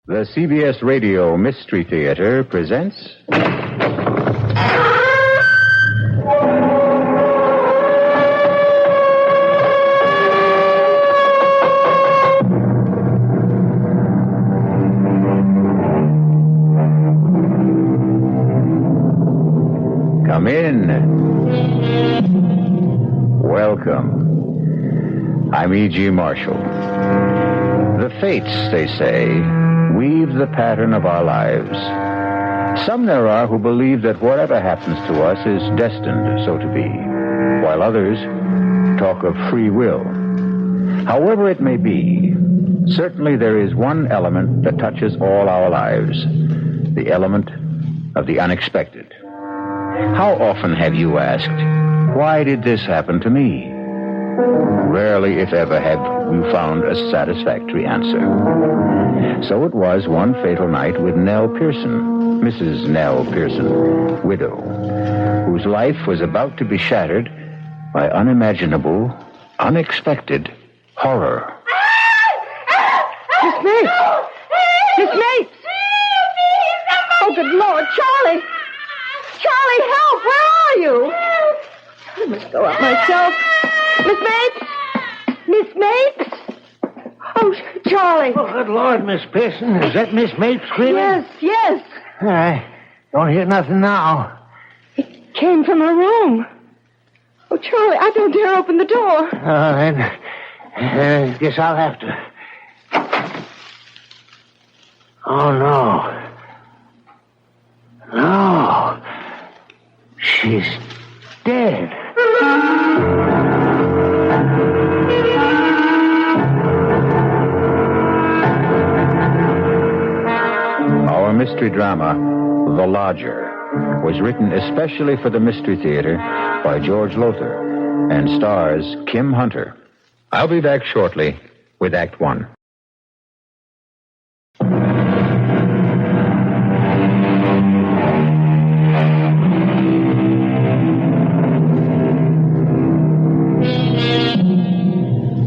The CBS Radio Mystery Theater presents... Come in. Welcome. I'm E.G. Marshall. The fates, they say, weave the pattern of our lives. Some there are who believe that whatever happens to us is destined so to be, while others talk of free will. However it may be, certainly there is one element that touches all our lives, the element of the unexpected. How often have you asked, why did this happen to me? Rarely, if ever, have you found a satisfactory answer. So it was one fatal night with Nell Pearson, Mrs. Nell Pearson, widow, whose life was about to be shattered by unimaginable, unexpected horror. Miss Mapes! Miss Mapes! Oh, good Lord, Charlie! Charlie, help! Where are you? I must go up myself. Miss Mapes! Miss Mapes! Oh, Charlie. Oh, good Lord, Miss Pearson. Is that Miss Mapes screaming? Yes. I don't hear nothing now. It came from her room. Oh, Charlie, I don't dare open the door. Then, guess I'll have to. Oh, no. No. She's dead. Our mystery drama, The Lodger, was written especially for the Mystery Theater by George Lowther and stars Kim Hunter. I'll be back shortly with Act One.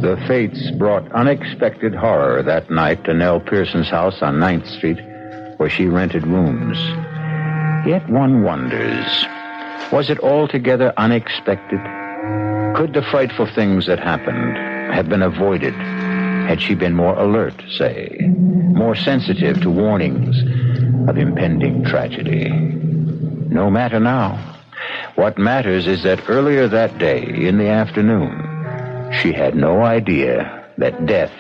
The fates brought unexpected horror that night to Nell Pearson's house on 9th Street, where she rented rooms. Yet one wonders, was it altogether unexpected? Could the frightful things that happened have been avoided had she been more alert, say, more sensitive to warnings of impending tragedy? No matter now. What matters is that earlier that day, in the afternoon, she had no idea that death,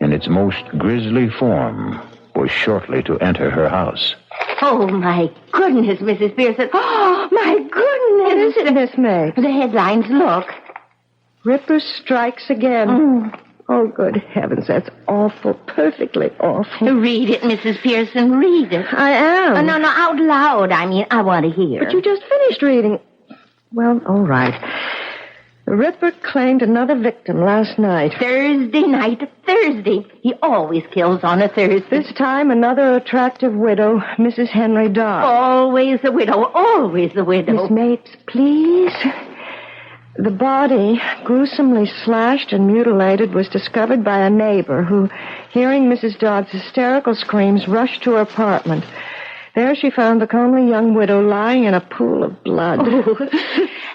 in its most grisly form, was shortly to enter her house. Oh, my goodness, Mrs. Pearson. Oh, my goodness. What is it, Miss Mapes? The headlines, look. Ripper strikes again. Oh, good heavens, that's awful, perfectly awful. Read it, Mrs. Pearson, read it. I am. No, out loud. I want to hear. But you just finished reading. Well, all right. The Ripper claimed another victim last night. Thursday night. He always kills on a Thursday. This time, another attractive widow, Mrs. Henry Dodd. Always the widow, always the widow. Miss Mapes, please. The body, gruesomely slashed and mutilated, was discovered by a neighbor who, hearing Mrs. Dodd's hysterical screams, rushed to her apartment. There she found the comely young widow lying in a pool of blood. Oh.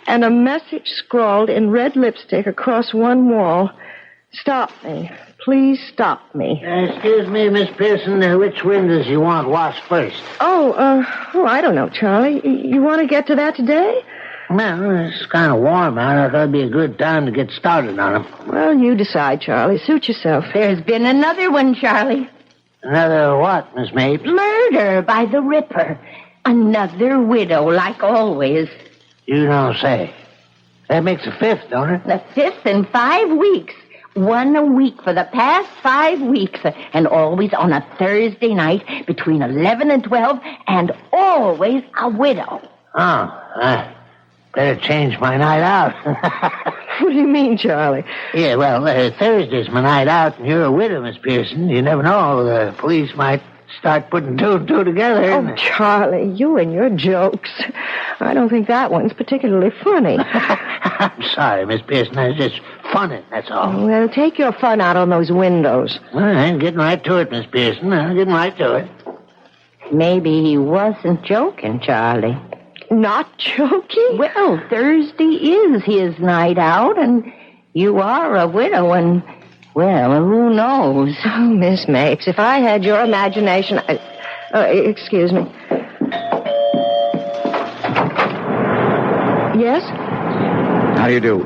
And a message scrawled in red lipstick across one wall. Stop me. Please stop me. Excuse me, Miss Pearson. Which windows you want washed first? I don't know, Charlie. You want to get to that today? Well, it's kind of warm out. I thought it'd be a good time to get started on them. Well, you decide, Charlie. Suit yourself. There's been another one, Charlie. Another what, Miss Mapes? Murder by the Ripper. Another widow, like always. You don't say. That makes a fifth, don't it? The fifth in 5 weeks. One a week for the past 5 weeks. And always on a Thursday night between 11 and 12. And always a widow. Oh, I better change my night out. What do you mean, Charlie? Yeah, well, Thursday's my night out, and you're a widow, Miss Pearson. You never know. The police might start putting two and two together. Oh, Charlie, you and your jokes. I don't think that one's particularly funny. I'm sorry, Miss Pearson. I was just funning, that's all. Well, take your fun out on those windows. Well, I'm getting right to it, Miss Pearson. I'm getting right to it. Maybe he wasn't joking, Charlie. Not joking? Well, Thursday is his night out, and you are a widow, and, well, who knows? Oh, Miss Mapes, if I had your imagination... excuse me. Yes? How do you do?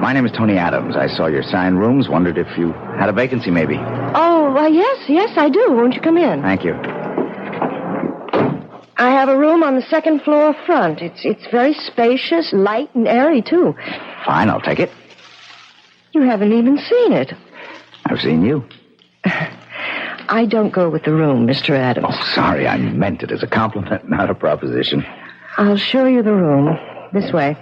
My name is Tony Adams. I saw your signed rooms, wondered if you had a vacancy, maybe. Oh, yes, I do. Won't you come in? Thank you. I have a room on the second floor front. It's very spacious, light, and airy, too. Fine, I'll take it. You haven't even seen it. I've seen you. I don't go with the room, Mr. Adams. Oh, sorry, I meant it as a compliment, not a proposition. I'll show you the room. This way.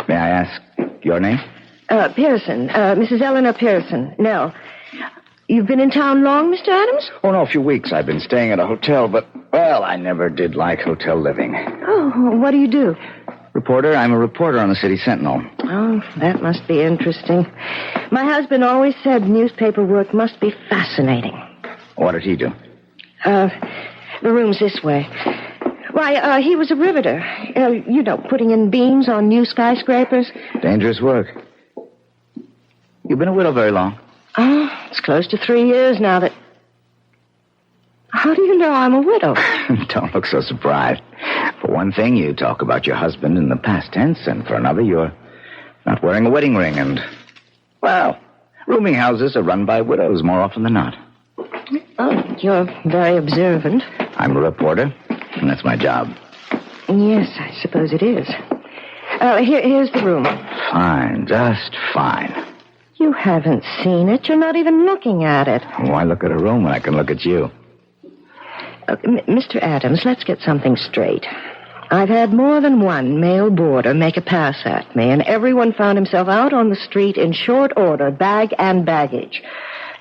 May I ask your name? Pearson. Mrs. Eleanor Pearson. Nell. You've been in town long, Mr. Adams? Oh, no, a few weeks. I've been staying at a hotel, but, well, I never did like hotel living. Oh, what do you do? Reporter. I'm a reporter on the City Sentinel. Oh, that must be interesting. My husband always said newspaper work must be fascinating. What did he do? The room's this way. Why, he was a riveter. Putting in beams on new skyscrapers. Dangerous work. You've been a widow very long? Oh, it's close to 3 years now that... How do you know I'm a widow? Don't look so surprised. For one thing, you talk about your husband in the past tense, and for another, you're not wearing a wedding ring, and, well, rooming houses are run by widows more often than not. Oh, you're very observant. I'm a reporter, and that's my job. Yes, I suppose it is. Here's the room. Fine, just fine. You haven't seen it. You're not even looking at it. Why look at a room when I can look at you? Mr. Adams, let's get something straight. I've had more than one male boarder make a pass at me, and everyone found himself out on the street in short order, bag and baggage.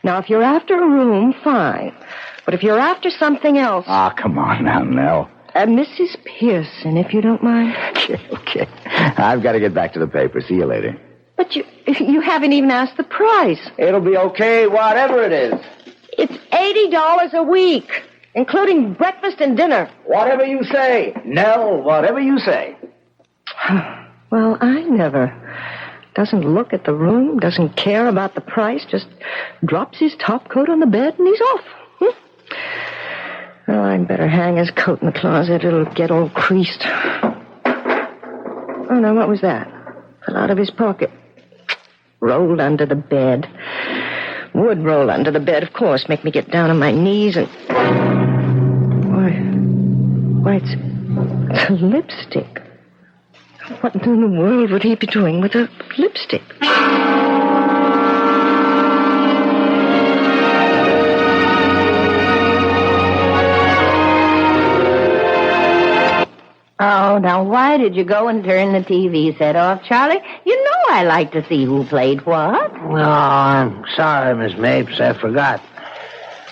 Now, if you're after a room, fine. But if you're after something else... Ah, come on now, Nell. Mrs. Pearson, if you don't mind. Okay. I've got to get back to the paper. See you later. But you haven't even asked the price. It'll be okay, whatever it is. It's $80 a week, including breakfast and dinner. Whatever you say. Nell, whatever you say. Well, I never. Doesn't look at the room, doesn't care about the price, just drops his top coat on the bed and he's off. Well, I'd better hang his coat in the closet. It'll get all creased. Oh, no, what was that? Fell out of his pocket. Rolled under the bed. Would roll under the bed, of course. Make me get down on my knees and... Why, it's a lipstick. What in the world would he be doing with a lipstick? Oh, now why did you go and turn the TV set off, Charlie? You know I like to see who played what. No, I'm sorry, Miss Mapes. I forgot.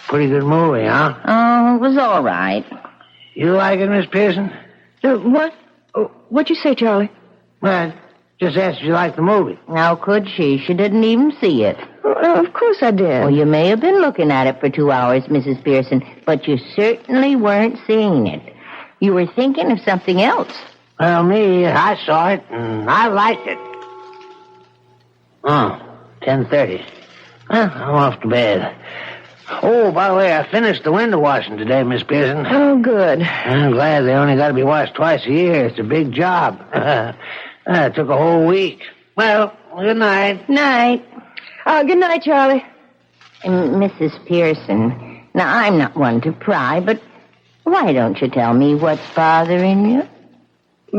Pretty good movie, huh? Oh, it was all right. You like it, Miss Pearson? What? What'd you say, Charlie? Well, just asked if you liked the movie. How could she? She didn't even see it. Of course I did. Well, you may have been looking at it for 2 hours, Mrs. Pearson, but you certainly weren't seeing it. You were thinking of something else. Well, me, I saw it, and I liked it. Oh, 10:30. Well, I'm off to bed. Oh, by the way, I finished the window washing today, Miss Pearson. Oh, good. I'm glad they only got to be washed twice a year. It's a big job. It took a whole week. Well, good night. Night. Good night, Charlie. Mrs. Pearson, now I'm not one to pry, but why don't you tell me what's bothering you?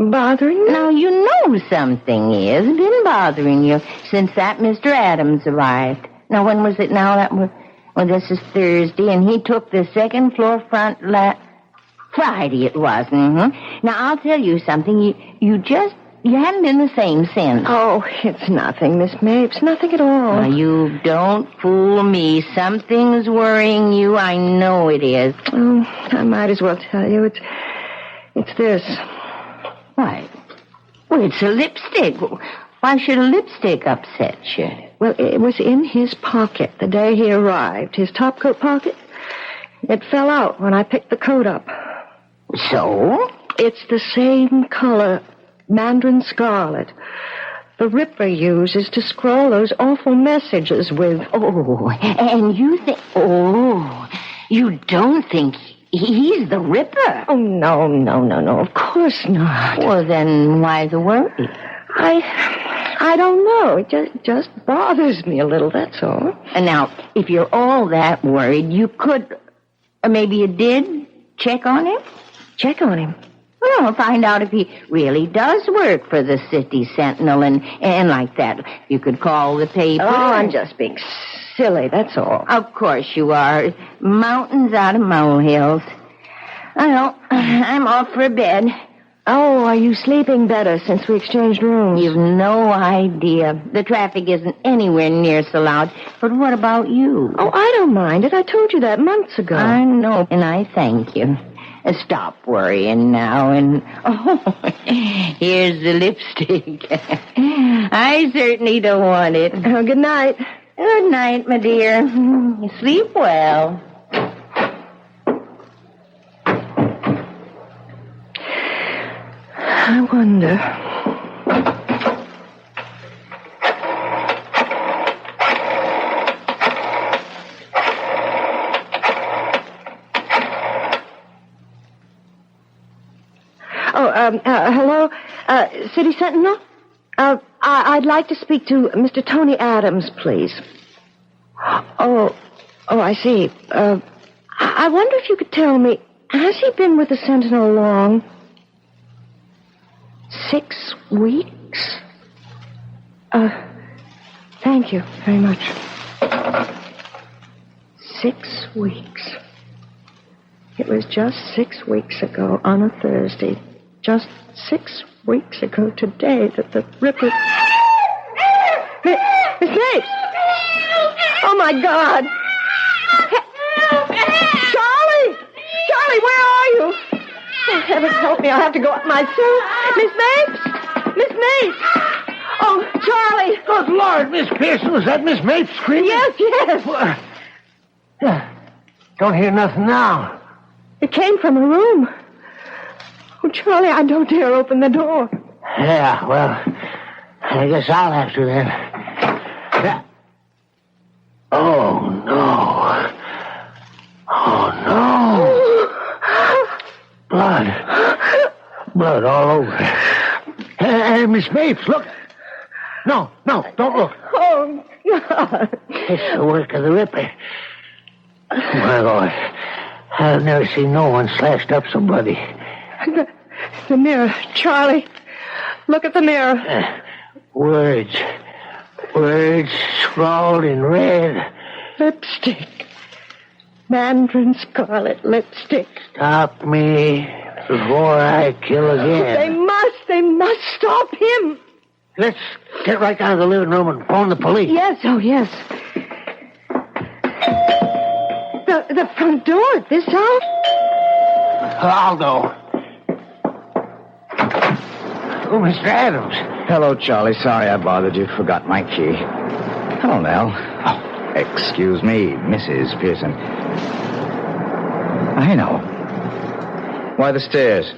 Bothering me? Now, you know something is been bothering you since that Mr. Adams arrived. Now, when was it now? Well, this is Thursday, and he took the second floor front Friday it was. Mm-hmm. Now, I'll tell you something. You just you hadn't been the same since. Oh, it's nothing, Miss Mapes. Nothing at all. Now, you don't fool me. Something's worrying you. I know it is. Oh, I might as well tell you. It's this. Why? Well, it's a lipstick. Why should a lipstick upset you? Well, it was in his pocket the day he arrived. His topcoat pocket. It fell out when I picked the coat up. So? It's the same color, mandarin scarlet. The Ripper uses to scroll those awful messages with. Oh, and you think... Oh, you don't think he's the Ripper? Oh, no. Of course not. Well, then why the worry? I don't know. It just bothers me a little, that's all. And now, if you're all that worried, you could, or maybe you did, check on him? Check on him. Well, find out if he really does work for the City Sentinel and like that. You could call the paper. Oh, I'm just being silly, that's all. Of course you are. Mountains out of molehills. Well, I'm off for bed. Oh, are you sleeping better since we exchanged rooms? You've no idea. The traffic isn't anywhere near so loud. But what about you? Oh, I don't mind it. I told you that months ago. I know, and I thank you. Stop worrying now, and here's the lipstick. I certainly don't want it. Oh, good night. Good night, my dear. Sleep well. I wonder. Hello? City Sentinel? I'd like to speak to Mr. Tony Adams, please. Oh, I see. I wonder if you could tell me, has he been with the Sentinel long? 6 weeks? Thank you very much. 6 weeks. It was just 6 weeks ago on a Thursday. Just 6 weeks ago today that the Ripper... Miss Mapes! Oh, my God! Charlie! Charlie, where are you? Oh, heavens help me, I'll have to go up myself. Miss Mapes! Miss Mapes! Oh, Charlie! Good Lord, Miss Pearson, was that Miss Mapes screaming? Yes. Don't hear nothing now. It came from a room. Oh, Charlie, I don't dare open the door. Yeah, well, I guess I'll have to then. Yeah. Oh, no. Blood all over. Hey, Miss Mapes, look. No, don't look. Oh, God. It's the work of the Ripper. My Lord, I've never seen no one slashed up so bloody. The mirror, Charlie. Look at the mirror. Words scrawled in red. Lipstick. Mandarin scarlet lipstick. Stop me before I kill again. They must stop him. Let's get right down to the living room and phone the police. Yes. The front door at this house? I'll go. Oh, Mr. Adams. Hello, Charlie. Sorry I bothered you. Forgot my key. Hello, Nell. Oh, excuse me, Mrs. Pearson. I know. Why the stairs?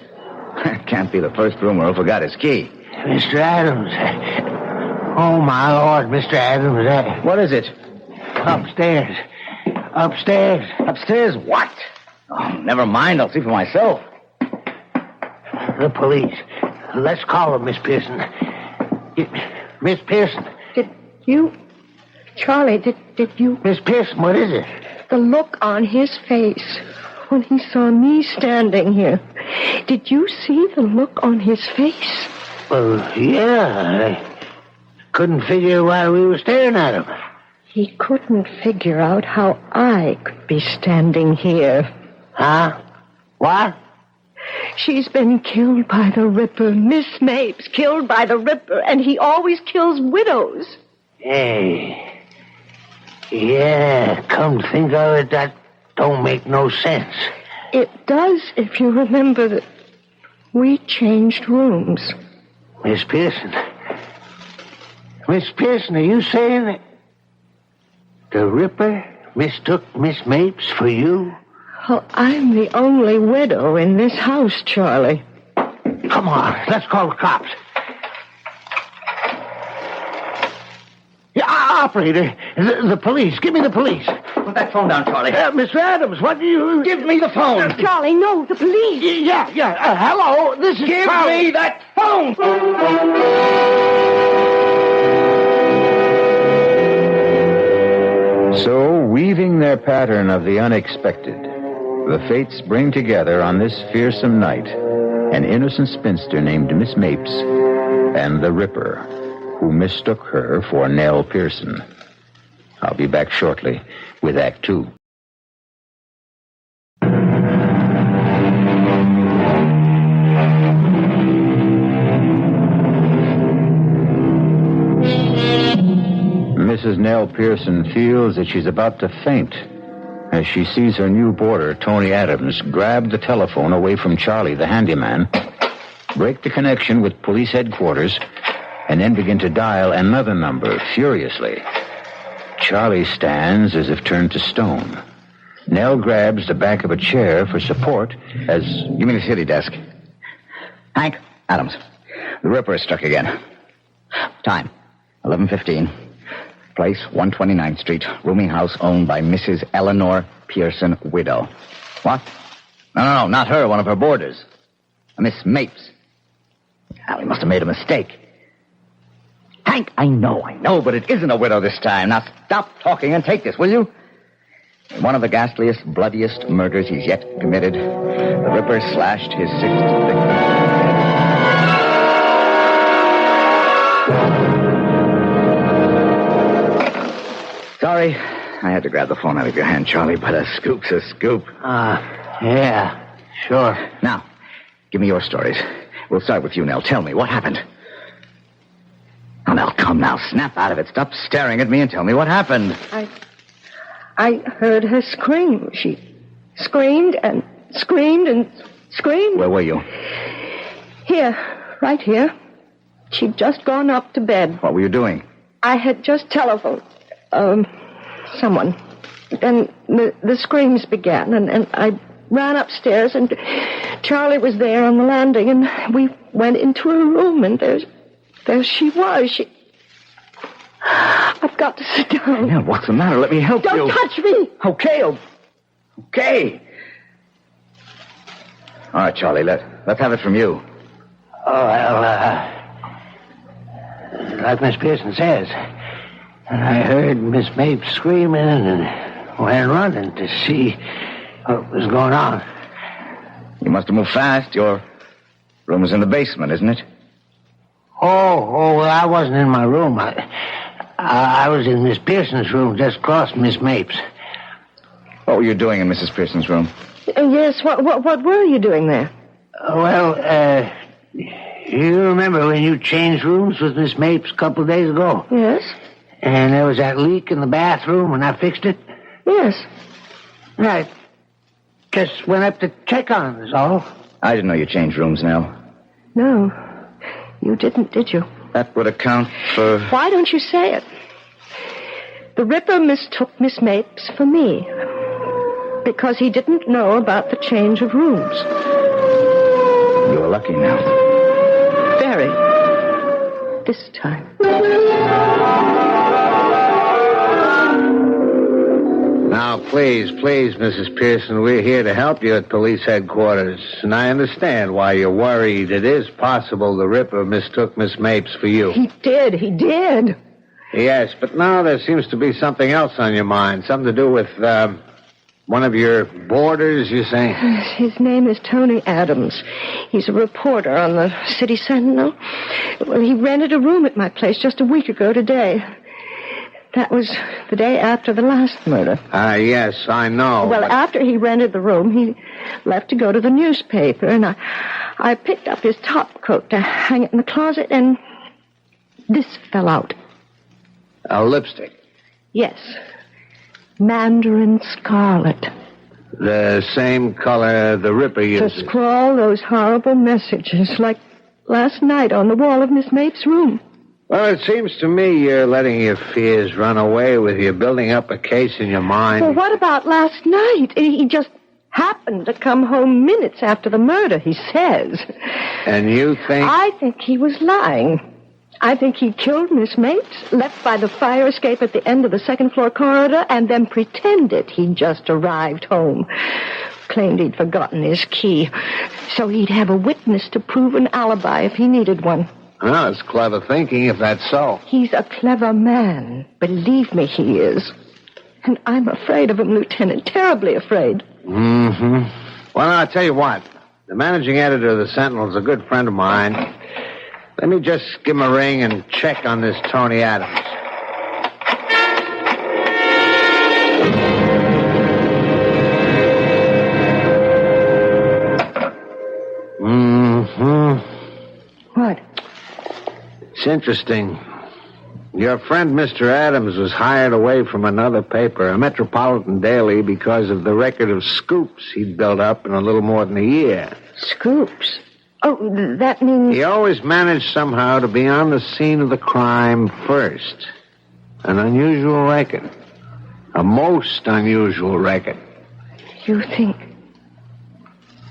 Can't be the first roomer who forgot his key. Mr. Adams. Oh, my Lord, Mr. Adams. What is it? Upstairs. Upstairs what? Oh, never mind. I'll see for myself. The police. Let's call them, Miss Pearson. Miss Pearson. Charlie, did you... Miss Pearson, what is it? The look on his face when he saw me standing here. Did you see the look on his face? Well, yeah. I couldn't figure why we were staring at him. He couldn't figure out how I could be standing here. Huh? What? She's been killed by the Ripper. Miss Mapes killed by the Ripper, and he always kills widows. Hey. Yeah, come to think of it, that don't make no sense. It does if you remember that we changed rooms. Miss Pearson. Miss Pearson, are you saying that the Ripper mistook Miss Mapes for you? Oh, I'm the only widow in this house, Charlie. Come on, let's call the cops. Yeah, operator, the police. Give me the police. Put that phone down, Charlie. Mr. Adams, what do you... Give me the phone. Charlie, no, the police. Yeah. Hello, this is Give Charlie. me that phone. So, weaving their pattern of the unexpected, the fates bring together on this fearsome night an innocent spinster named Miss Mapes and the Ripper, who mistook her for Nell Pearson. I'll be back shortly with Act Two. Mrs. Nell Pearson feels that she's about to faint as she sees her new boarder, Tony Adams, grab the telephone away from Charlie, the handyman, break the connection with police headquarters, and then begin to dial another number furiously. Charlie stands as if turned to stone. Nell grabs the back of a chair for support as... Give me the city desk. Hank, Adams. The Ripper is struck again. Time, 11:15. Place, 129th Street. Rooming house owned by Mrs. Eleanor Pearson, widow. What? No, not her. One of her boarders. Miss Mapes. Now, he must have made a mistake. Hank, I know, but it isn't a widow this time. Now, stop talking and take this, will you? In one of the ghastliest, bloodiest murders he's yet committed, the Ripper slashed his sixth victim. Sorry, I had to grab the phone out of your hand, Charlie, but a scoop's a scoop. Yeah, sure. Now, give me your stories. We'll start with you, Nell. Tell me, what happened? Oh, Nell, come now. Snap out of it. Stop staring at me and tell me what happened. I heard her scream. She screamed and screamed and screamed. Where were you? Here, right here. She'd just gone up to bed. What were you doing? I had just telephoned someone. Then the screams began, and I ran upstairs, and Charlie was there on the landing, and we went into her room, and there she was. I've got to sit down. Nell, what's the matter? Let me help you. Don't touch me. Okay. All right, Charlie, let's have it from you. Oh, well, like Miss Pearson says, I heard Miss Mapes screaming and went running to see what was going on. You must have moved fast. Your room is in the basement, isn't it? Oh, well, I wasn't in my room. I was in Miss Pearson's room, just across from Miss Mapes. What were you doing in Mrs. Pearson's room? Yes, what were you doing there? Well, you remember when you changed rooms with Miss Mapes a couple of days ago? Yes. And there was that leak in the bathroom and I fixed it? Yes. Right. Just went up to check on it, is all. I didn't know you changed rooms, Nell. No, you didn't, did you? That would account for... Why don't you say it? The Ripper mistook Miss Mapes for me because he didn't know about the change of rooms. You were lucky, Nell. Very. This time. Now, please, Mrs. Pearson, we're here to help you at police headquarters. And I understand why you're worried. It is possible the Ripper mistook Miss Mapes for you. He did. Yes, but now there seems to be something else on your mind. Something to do with, one of your boarders, you say? His name is Tony Adams. He's a reporter on the City Sentinel. Well, he rented a room at my place just a week ago today. That was the day after the last murder. Yes, I know. Well, after he rented the room, he left to go to the newspaper, and I picked up his top coat to hang it in the closet, and this fell out. A lipstick. Yes. Mandarin scarlet. The same color the Ripper uses. To scrawl those horrible messages like last night on the wall of Miss Mapes' room. Well, it seems to me you're letting your fears run away with you, building up a case in your mind. Well, what about last night? He just happened to come home minutes after the murder, he says. And you think... I think he was lying. I think he killed Miss Mapes, left by the fire escape at the end of the second-floor corridor, and then pretended he'd just arrived home. Claimed he'd forgotten his key, so he'd have a witness to prove an alibi if he needed one. Well, it's clever thinking, if that's so. He's a clever man. Believe me, he is. And I'm afraid of him, Lieutenant. Terribly afraid. Mm-hmm. Well, I'll tell you what. The managing editor of the Sentinel's a good friend of mine. Let me just give him a ring and check on this Tony Adams. Mm-hmm. What? It's interesting. Your friend, Mr. Adams, was hired away from another paper, a metropolitan daily, because of the record of scoops he'd built up in a little more than a year. Scoops? Oh, that means... He always managed somehow to be on the scene of the crime first. An unusual record. A most unusual record. You think...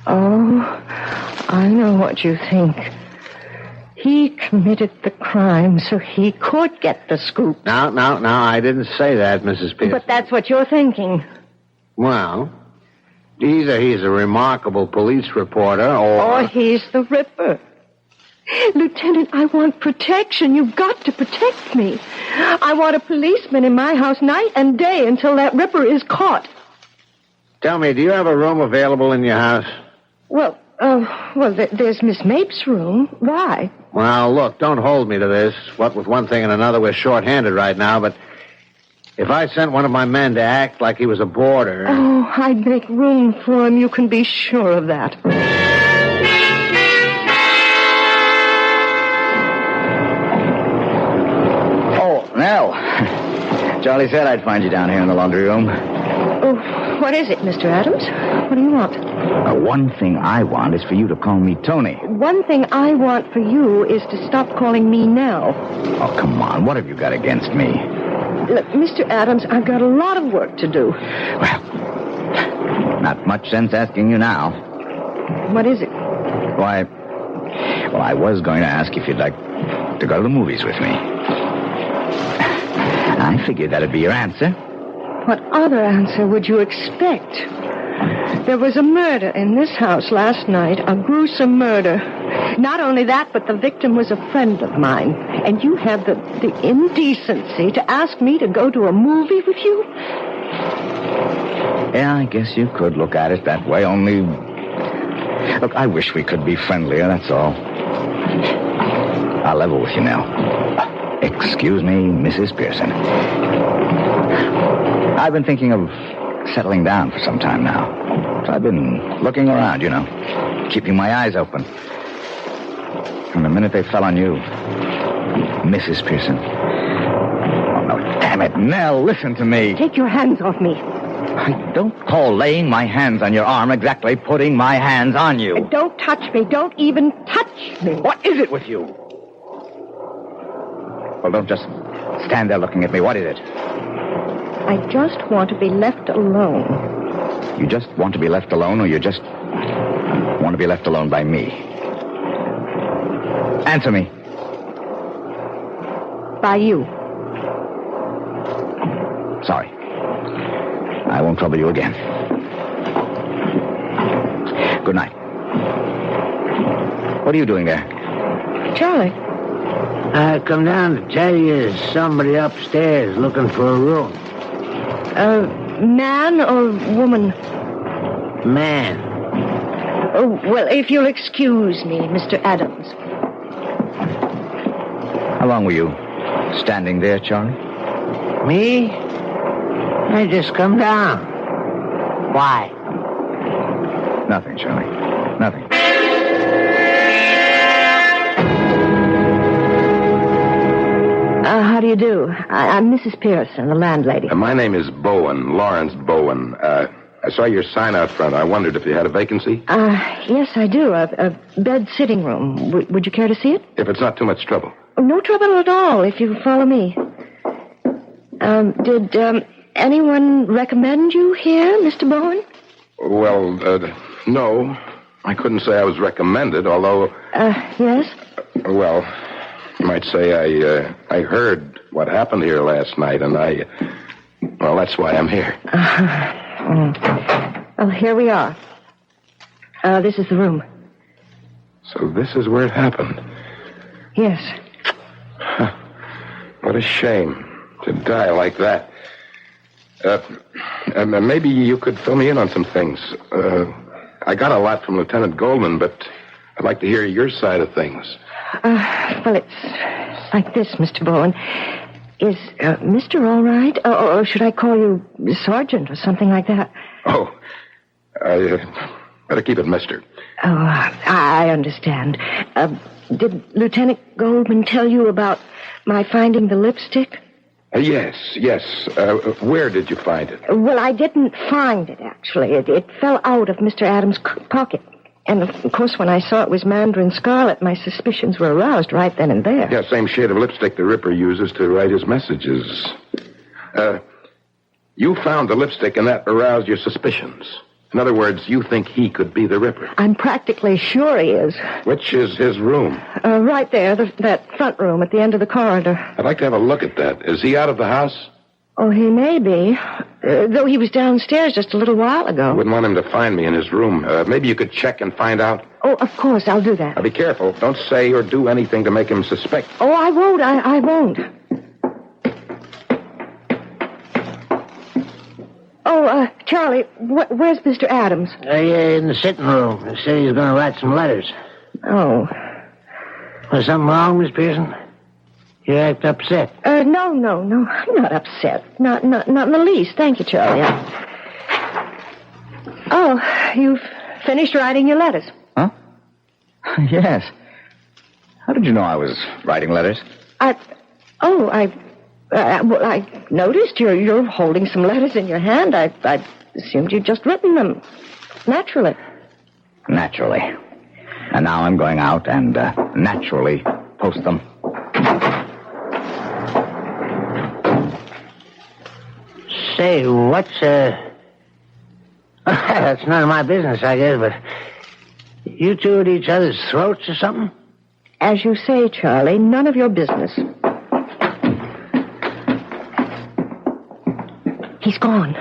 Oh, I know what you think. He committed the crime so he could get the scoop. No, I didn't say that, Mrs. Pierce. But that's what you're thinking. Well, either he's a remarkable police reporter, or he's the Ripper. Lieutenant, I want protection. You've got to protect me. I want a policeman in my house night and day until that Ripper is caught. Tell me, do you have a room available in your house? Well, there's Miss Mapes' room. Why? Well, look, don't hold me to this. What with one thing and another, we're short-handed right now, but if I sent one of my men to act like he was a boarder... Oh, I'd make room for him. You can be sure of that. Oh, Nell. Charlie said I'd find you down here in the laundry room. Oh, what is it, Mr. Adams? What do you want? One thing I want is for you to call me Tony. One thing I want for you is to stop calling me Nell. Oh, come on. What have you got against me? Look, Mr. Adams, I've got a lot of work to do. Well, not much sense asking you now. What is it? Why, well, I was going to ask if you'd like to go to the movies with me. I figured that'd be your answer. What other answer would you expect? There was a murder in this house last night, a gruesome murder. Not only that, but the victim was a friend of mine. And you have the indecency to ask me to go to a movie with you? Yeah, I guess you could look at it that way, only... Look, I wish we could be friendlier, that's all. I'll level with you now. Excuse me, Mrs. Pearson. I've been thinking of settling down for some time now. So I've been looking around, you know, keeping my eyes open. And the minute they fell on you, Mrs. Pearson. Oh, no, damn it, Nell, listen to me. Take your hands off me. I don't call laying my hands on your arm exactly putting my hands on you. Don't touch me. Don't even touch me. What is it with you? Well, don't just stand there looking at me. What is it? I just want to be left alone. You just want to be left alone, or you just want to be left alone by me? Answer me. By you. Sorry. I won't trouble you again. Good night. What are you doing there? Charlie. I come down to tell you there's somebody upstairs looking for a room. Man or woman? Man. Oh, well, if you'll excuse me, Mr. Adams. How long were you standing there, Charlie? Me? I just come down. Why? Nothing, Charlie. Nothing. How do you do? I'm Mrs. Pearson, the landlady. My name is Bowen, Lawrence Bowen. I saw your sign out front. I wondered if you had a vacancy. Yes, I do. A bed sitting room. Would you care to see it? If it's not too much trouble. No trouble at all, if you follow me. Did anyone recommend you here, Mr. Bowen? Well, no. I couldn't say I was recommended, although... Yes? Well, you might say I heard what happened here last night, and well, that's why I'm here. Well, here we are. This is the room. So this is where it happened. Yes. Huh. What a shame to die like that. Maybe you could fill me in on some things. I got a lot from Lieutenant Goldman, but I'd like to hear your side of things. Well, it's like this, Mr. Bowen. Is Mr. all right? Or should I call you Sergeant or something like that? Oh, I better keep it Mister. Oh, I understand. Did Lieutenant Goldman tell you about my finding the lipstick? Yes. Where did you find it? Well, I didn't find it, actually. It fell out of Mr. Adams' pocket. And, of course, when I saw it was mandarin scarlet, my suspicions were aroused right then and there. Yeah, same shade of lipstick the Ripper uses to write his messages. You found the lipstick and that aroused your suspicions. In other words, you think he could be the Ripper. I'm practically sure he is. Which is his room? Right there, that front room at the end of the corridor. I'd like to have a look at that. Is he out of the house? Oh, he may be. Though he was downstairs just a little while ago. I wouldn't want him to find me in his room. Maybe you could check and find out. Oh, of course, I'll do that. Now, be careful. Don't say or do anything to make him suspect. Oh, I won't. I won't. Oh, Charlie, where's Mr. Adams? In the sitting room. He said he's going to write some letters. Oh. Was something wrong, Miss Pearson? You act upset. No. I'm not upset. Not in the least. Thank you, Charlie. Oh, you've finished writing your letters. Huh? Yes. How did you know I was writing letters? I noticed you're holding some letters in your hand. I assumed you'd just written them. Naturally. Naturally. And now I'm going out and naturally post them. Say, what's, that's none of my business, I guess, but you two at each other's throats or something? As you say, Charlie, none of your business. He's gone.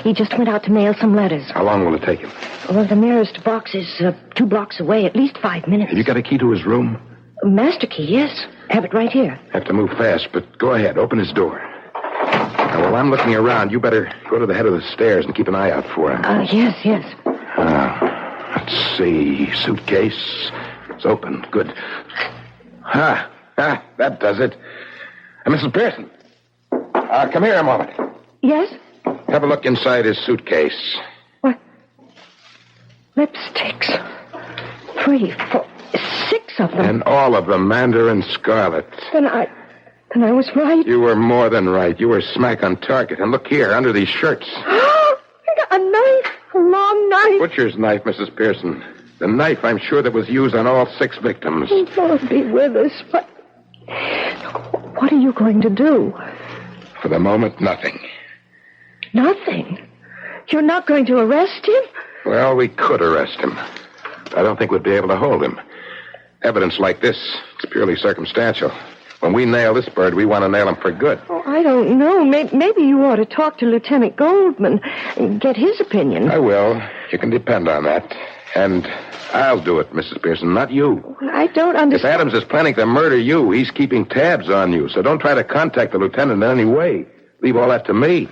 He just went out to mail some letters. How long will it take him? Well, the nearest box is 2 blocks away, at least 5 minutes. Have you got a key to his room? Master key, yes. Have it right here. Have to move fast, but go ahead. Open his door. Now, while I'm looking around, you better go to the head of the stairs and keep an eye out for him. Yes. Let's see. Suitcase. It's open. Good. That does it. Mrs. Pearson. Come here a moment. Yes? Have a look inside his suitcase. What? Lipsticks. 3, 4, 6 of them. And all of them mandarin scarlet. Then I was right. You were more than right. You were smack on target. And look here, under these shirts. A knife. A long knife. Butcher's knife, Mrs. Pearson. The knife, I'm sure, that was used on all 6 victims. Lord be with us. What are you going to do? For the moment, nothing. Nothing? You're not going to arrest him? Well, we could arrest him. I don't think we'd be able to hold him. Evidence like this, it's purely circumstantial. When we nail this bird, we want to nail him for good. Oh, I don't know. Maybe you ought to talk to Lieutenant Goldman and get his opinion. I will. You can depend on that. And I'll do it, Mrs. Pearson, not you. I don't understand. If Adams is planning to murder you, he's keeping tabs on you. So don't try to contact the lieutenant in any way. Leave all that to me.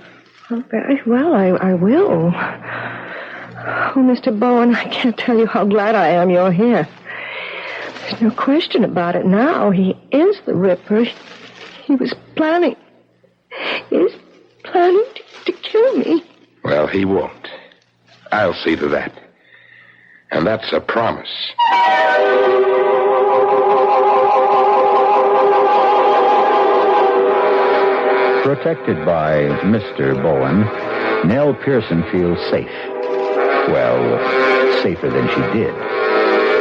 Oh, very well, I will. Oh, Mr. Bowen, I can't tell you how glad I am you're here. There's no question about it now. He is the Ripper. He was planning. He's planning to kill me. Well, he won't. I'll see to that. And that's a promise. Protected by Mr. Bowen, Nell Pearson feels safe. Well, safer than she did.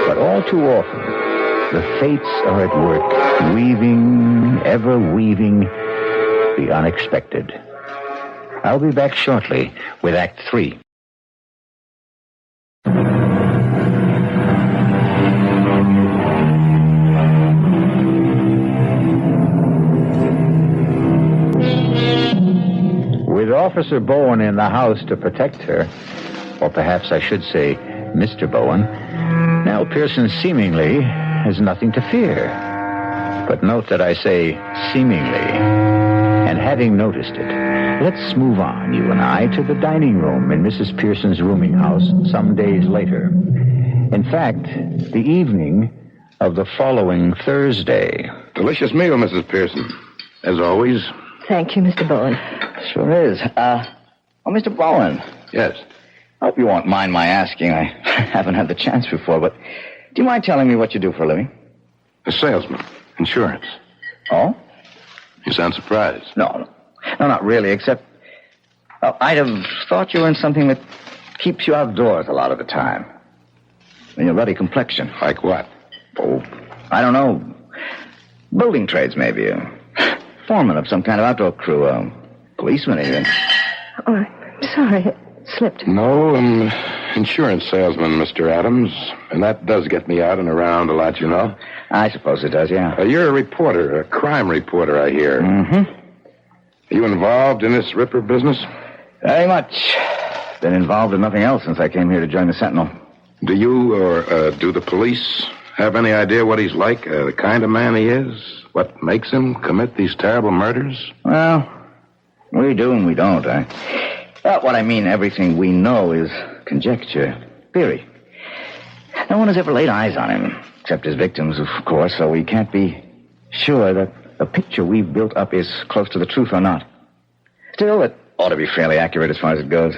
But all too often, the fates are at work, weaving, ever weaving, the unexpected. I'll be back shortly with Act 3. With Officer Bowen in the house to protect her, or perhaps I should say Mr. Bowen, Nell Pearson seemingly has nothing to fear. But note that I say seemingly. And having noticed it, let's move on, you and I, to the dining room in Mrs. Pearson's rooming house some days later. In fact, the evening of the following Thursday. Delicious meal, Mrs. Pearson. As always. Thank you, Mr. Bowen. Sure is. Mr. Bowen. Yes. I hope you won't mind my asking. I haven't had the chance before, but do you mind telling me what you do for a living? A salesman. Insurance. Oh? You sound surprised. No, not really, except I'd have thought you were in something that keeps you outdoors a lot of the time. And your ruddy complexion. Like what? Oh, I don't know. Building trades, maybe. Foreman of some kind of outdoor crew. Policeman, even. Oh, I'm sorry. It slipped. No, insurance salesman, Mr. Adams. And that does get me out and around a lot, you know. I suppose it does, yeah. You're a reporter, a crime reporter, I hear. Mm-hmm. Are you involved in this Ripper business? Very much. Been involved in nothing else since I came here to join the Sentinel. Do you or do the police have any idea what he's like, the kind of man he is? What makes him commit these terrible murders? Well, we do and we don't. What I mean, everything we know is conjecture, theory. No one has ever laid eyes on him, except his victims, of course, so we can't be sure that the picture we've built up is close to the truth or not. Still, it ought to be fairly accurate as far as it goes.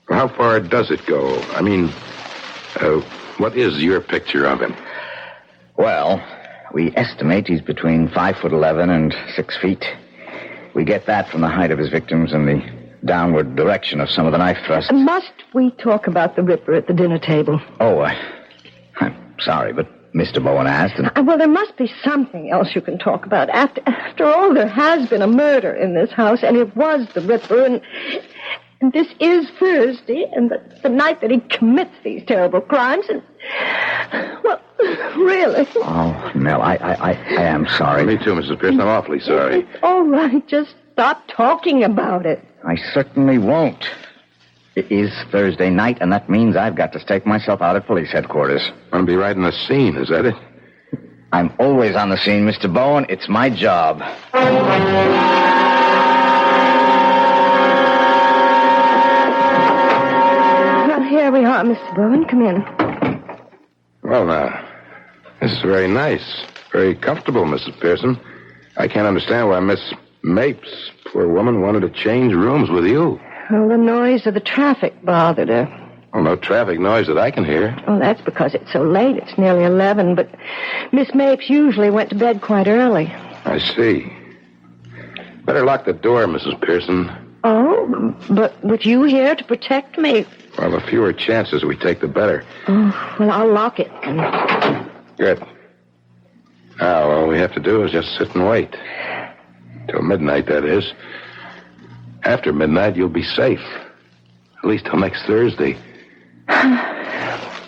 How far does it go? I mean, what is your picture of him? Well, we estimate he's between 5'11" and 6 feet. We get that from the height of his victims and the downward direction of some of the knife thrusts. Must we talk about the Ripper at the dinner table? Oh, I'm sorry, but Mr. Bowen asked. And... Well, there must be something else you can talk about. After all, there has been a murder in this house, and it was the Ripper, and this is Thursday, and the night that he commits these terrible crimes, and... Well, really. Oh, Nell, I am sorry. Me too, Mrs. Pearson. I'm awfully sorry. All right, just stop talking about it. I certainly won't. It is Thursday night, and that means I've got to stake myself out at police headquarters. Want to be right in the scene, is that it? I'm always on the scene, Mr. Bowen. It's my job. Well, here we are, Mr. Bowen. Come in. Well, now, this is very nice. Very comfortable, Mrs. Pearson. I can't understand why Miss Mapes, poor woman, wanted to change rooms with you. Well, the noise of the traffic bothered her. Well, no traffic noise that I can hear. Oh, that's because it's so late. It's nearly 11, but Miss Mapes usually went to bed quite early. I see. Better lock the door, Mrs. Pearson. Oh, but with you here to protect me... Well, the fewer chances we take, the better. Oh, well, I'll lock it. Good. Now, all we have to do is just sit and wait. Till midnight, that is. After midnight, you'll be safe. At least till next Thursday.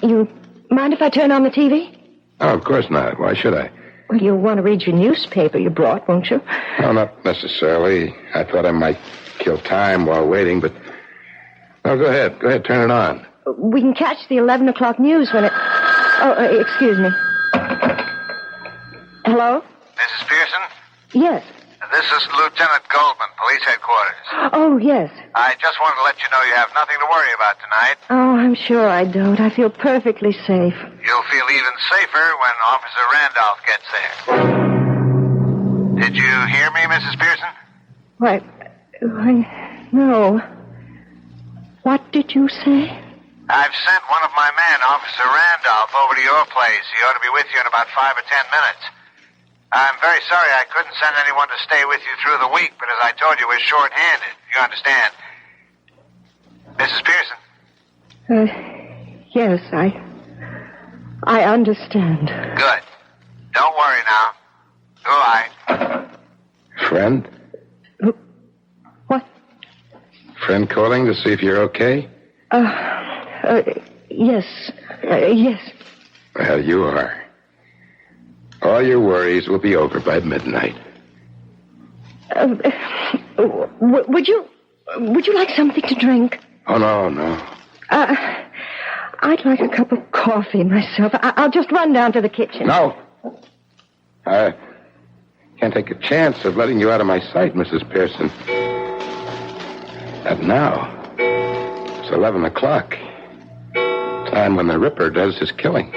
You mind if I turn on the TV? Oh, of course not. Why should I? Well, you'll want to read your newspaper you brought, won't you? No, not necessarily. I thought I might kill time while waiting, but... No, go ahead. Go ahead, turn it on. We can catch the 11 o'clock news when it... Oh, excuse me. Hello? Mrs. Pearson? Yes. This is Lieutenant Goldman, police headquarters. Oh, yes. I just wanted to let you know you have nothing to worry about tonight. Oh, I'm sure I don't. I feel perfectly safe. You'll feel even safer when Officer Randolph gets there. Did you hear me, Mrs. Pearson? Why, No. What did you say? I've sent one of my men, Officer Randolph, over to your place. He ought to be with you in about 5 or 10 minutes. I'm very sorry I couldn't send anyone to stay with you through the week, but as I told you, we're short-handed. You understand? Mrs. Pearson? Yes, I understand. Good. Don't worry now. Goodbye. Friend? What? Friend calling to see if you're okay? Yes. Yes. Well, you are. All your worries will be over by midnight. Would you like something to drink? Oh, no. I'd like a cup of coffee myself. I'll just run down to the kitchen. No. I can't take a chance of letting you out of my sight, Mrs. Pearson. Not now. It's 11 o'clock. Time when the Ripper does his killing.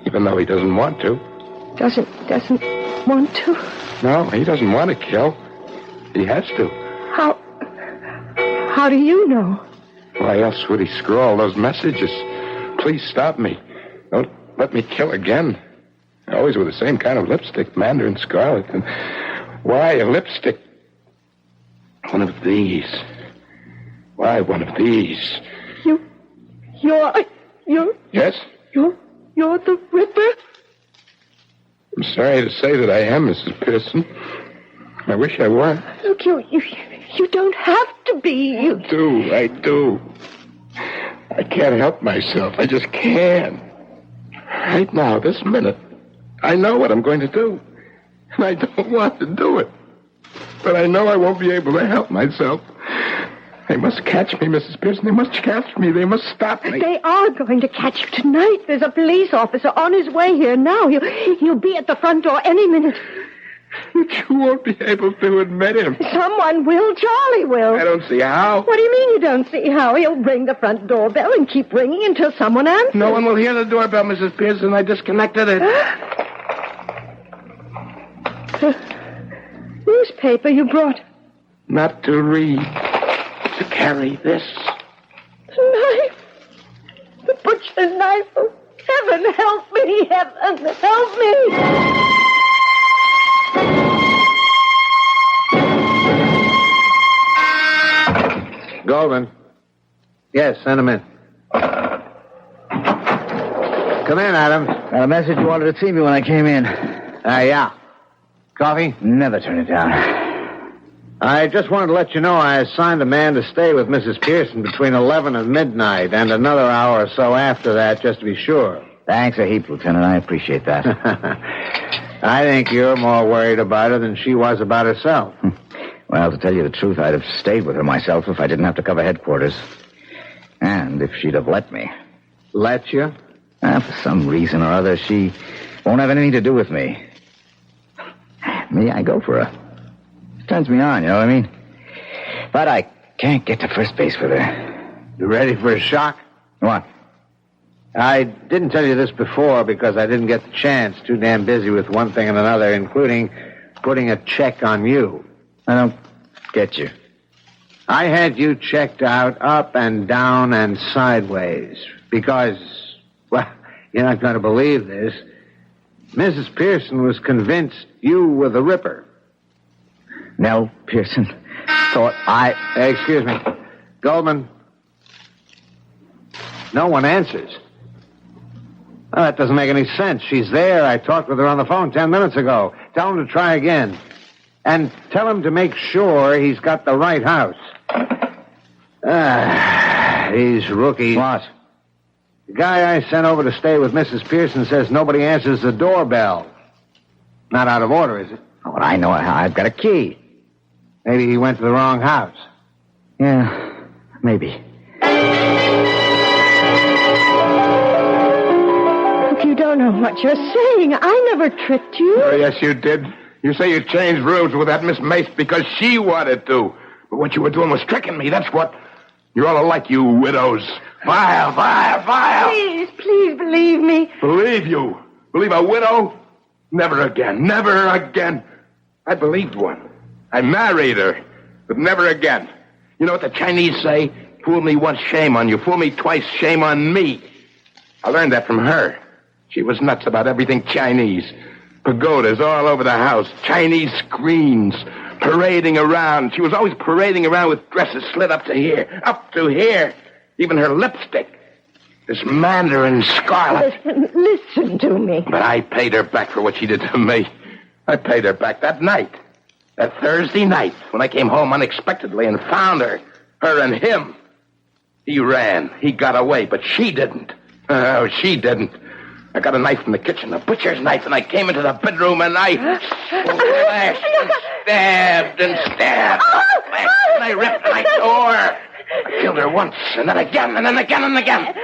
Even though he doesn't want to. Doesn't want to? No, he doesn't want to kill. He has to. How do you know? Why else would he scrawl those messages? Please stop me. Don't let me kill again. Always with the same kind of lipstick, Mandarin Scarlet. And why a lipstick? One of these. Why one of these? You're... Yes? You're the Ripper? I'm sorry to say that I am, Mrs. Pearson. I wish I were. Look, you don't have to be. I do. I can't help myself. I just can't. Right now, this minute, I know what I'm going to do. And I don't want to do it. But I know I won't be able to help myself. They must catch me, Mrs. Pearson. They must catch me. They must stop me. They are going to catch you tonight. There's a police officer on his way here now. He'll be at the front door any minute. But you won't be able to admit him. Someone will. Charlie will. I don't see how. What do you mean you don't see how? He'll ring the front doorbell and keep ringing until someone answers. No one will hear the doorbell, Mrs. Pearson. I disconnected it. The newspaper you brought. Not to read. To carry this. The knife. The butcher's knife. Oh, heaven help me. Heaven help me. Goldman. Yes, send him in. Come in, Adams. Got a message you wanted to see me when I came in. Yeah. Coffee? Never turn it down. I just wanted to let you know I assigned a man to stay with Mrs. Pearson between 11 and midnight, and another hour or so after that, just to be sure. Thanks a heap, Lieutenant. I appreciate that. I think you're more worried about her than she was about herself. Well, to tell you the truth, I'd have stayed with her myself if I didn't have to cover headquarters. And if she'd have let me. Let you? For some reason or other, she won't have anything to do with me. Me, I go for her. She turns me on, you know what I mean? But I can't get to first base with her. You ready for a shock? What? I didn't tell you this before because I didn't get the chance. Too damn busy with one thing and another, including putting a check on you. I don't get you. I had you checked out up and down and sideways because, well, you're not going to believe this. Mrs. Pearson was convinced you were the Ripper. Nell Pearson thought I... Excuse me. Goldman. No one answers. Well, that doesn't make any sense. She's there. I talked with her on the phone 10 minutes ago. Tell him to try again. And tell him to make sure he's got the right house. These rookies. What? The guy I sent over to stay with Mrs. Pearson says nobody answers the doorbell. Not out of order, is it? Oh, I know how. I've got a key. Maybe he went to the wrong house. Yeah, maybe. Look, you don't know what you're saying. I never tricked you. Oh, yes, you did. You say you changed rooms with that Miss Mace because she wanted to. But what you were doing was tricking me, that's what. You're all alike, you widows. File, file, file. Please believe me. Believe you? Believe a widow? Never again, never again. I believed one. I married her. But never again. You know what the Chinese say? Fool me once, shame on you. Fool me twice, shame on me. I learned that from her. She was nuts about everything Chinese. Pagodas all over the house. Chinese screens. Parading around. She was always parading around with dresses slit up to here. Up to here. Even her lipstick. This Mandarin scarlet. Listen to me. But I paid her back for what she did to me. I paid her back that night. That Thursday night when I came home unexpectedly and found her. Her and him. He ran. He got away, but she didn't. Oh, she didn't. I got a knife from the kitchen, a butcher's knife, and I came into the bedroom and I slashed and stabbed and stabbed. And I ripped and I tore. I killed her once, and then again, and then again, and again.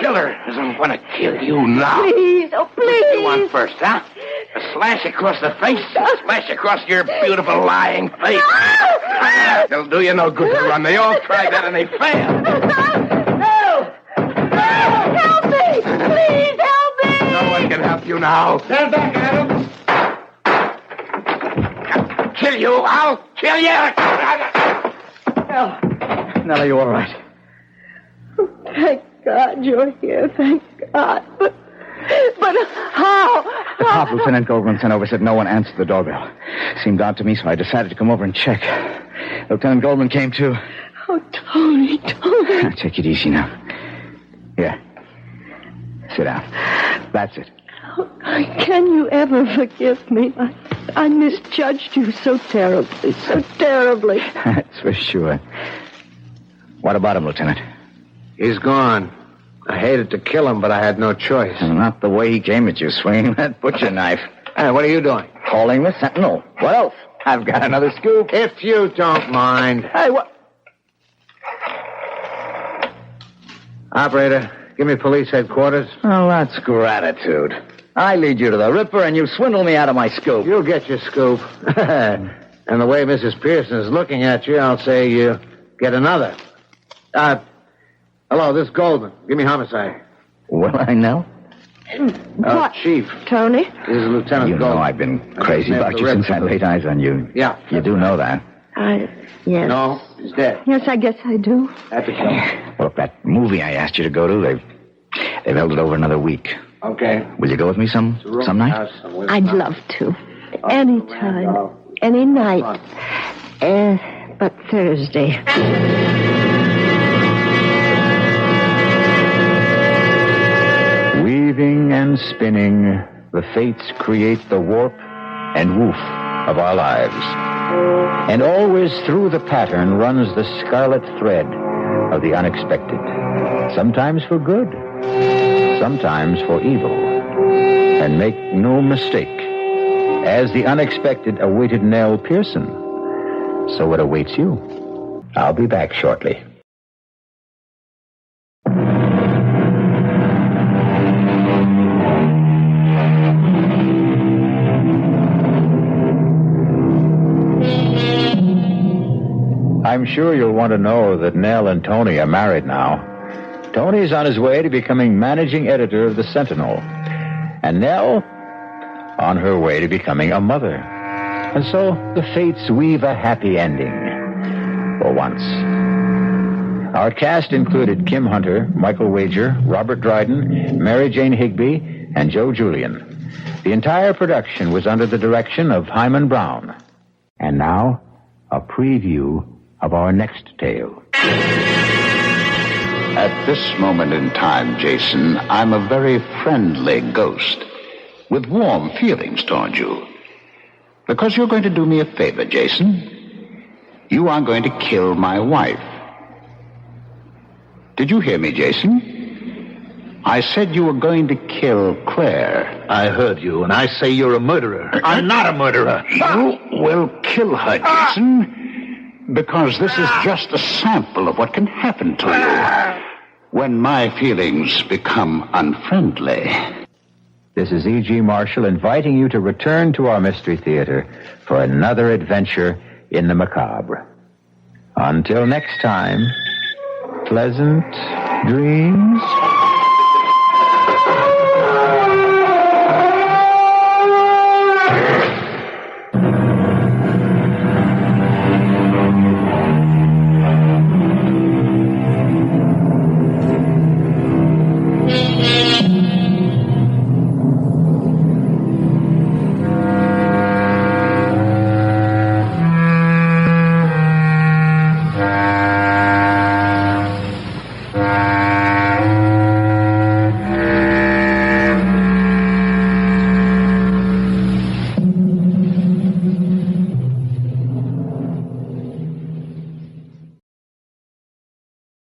Kill her as I'm going to kill you now. Please, oh, please. What do you want first, huh? A slash across the face, a slash across your beautiful lying face. It'll do you no good to run. They all tried that and they failed. No! Help me! Please help me! No one can help you now. Stand back, Adam. I'll kill you. I'll kill you. Nell, are you all right? Thank God you're here. Thank God. But how? The cop, Lieutenant Goldman, sent over, said no one answered the doorbell. Seemed odd to me, so I decided to come over and check. Lieutenant Goldman came too. Oh, Tony. Now, take it easy now. Here. Sit down. That's it. Oh, can you ever forgive me? I misjudged you so terribly, so terribly. That's for sure. What about him, Lieutenant? He's gone. I hated to kill him, but I had no choice. Not the way he came at you, swinging that butcher knife. Hey, what are you doing? Calling the Sentinel. What else? I've got another scoop. If you don't mind. Hey, what? Operator, give me police headquarters. Oh, that's gratitude. I lead you to the Ripper, and you swindle me out of my scoop. You'll get your scoop. And the way Mrs. Pearson is looking at you, I'll say you get another. Hello, this is Goldman. Give me homicide. Will I know? What? Chief. Tony? This is Lieutenant You Goldman. know I've been crazy about you since I laid eyes on you. Yeah. You do know that. Yes. No, he's dead. Yes, I guess I do. Had to kill him. Well, that movie I asked you to go to, they've held it over another week. Okay. Will you go with me some night? I'd love to. Anytime. Any night. But Thursday. Weaving and spinning, the fates create the warp and woof of our lives. And always through the pattern runs the scarlet thread of the unexpected. Sometimes for good, sometimes for evil. And make no mistake, as the unexpected awaited Nell Pearson, so it awaits you. I'll be back shortly. I'm sure you'll want to know that Nell and Tony are married now. Tony's on his way to becoming managing editor of the Sentinel. And Nell on her way to becoming a mother. And so the fates weave a happy ending. For once. Our cast included Kim Hunter, Michael Wager, Robert Dryden, Mary Jane Higby, and Joe Julian. The entire production was under the direction of Himan Brown. And now, a preview of our next tale. At this moment in time, Jason, I'm a very friendly ghost with warm feelings toward you. Because you're going to do me a favor, Jason. You are going to kill my wife. Did you hear me, Jason? I said you were going to kill Claire. I heard you, and I say you're a murderer. I'm not a murderer. You will kill her, Jason, because this is just a sample of what can happen to you when my feelings become unfriendly. This is E.G. Marshall inviting you to return to our Mystery Theater for another adventure in the macabre. Until next time, pleasant dreams.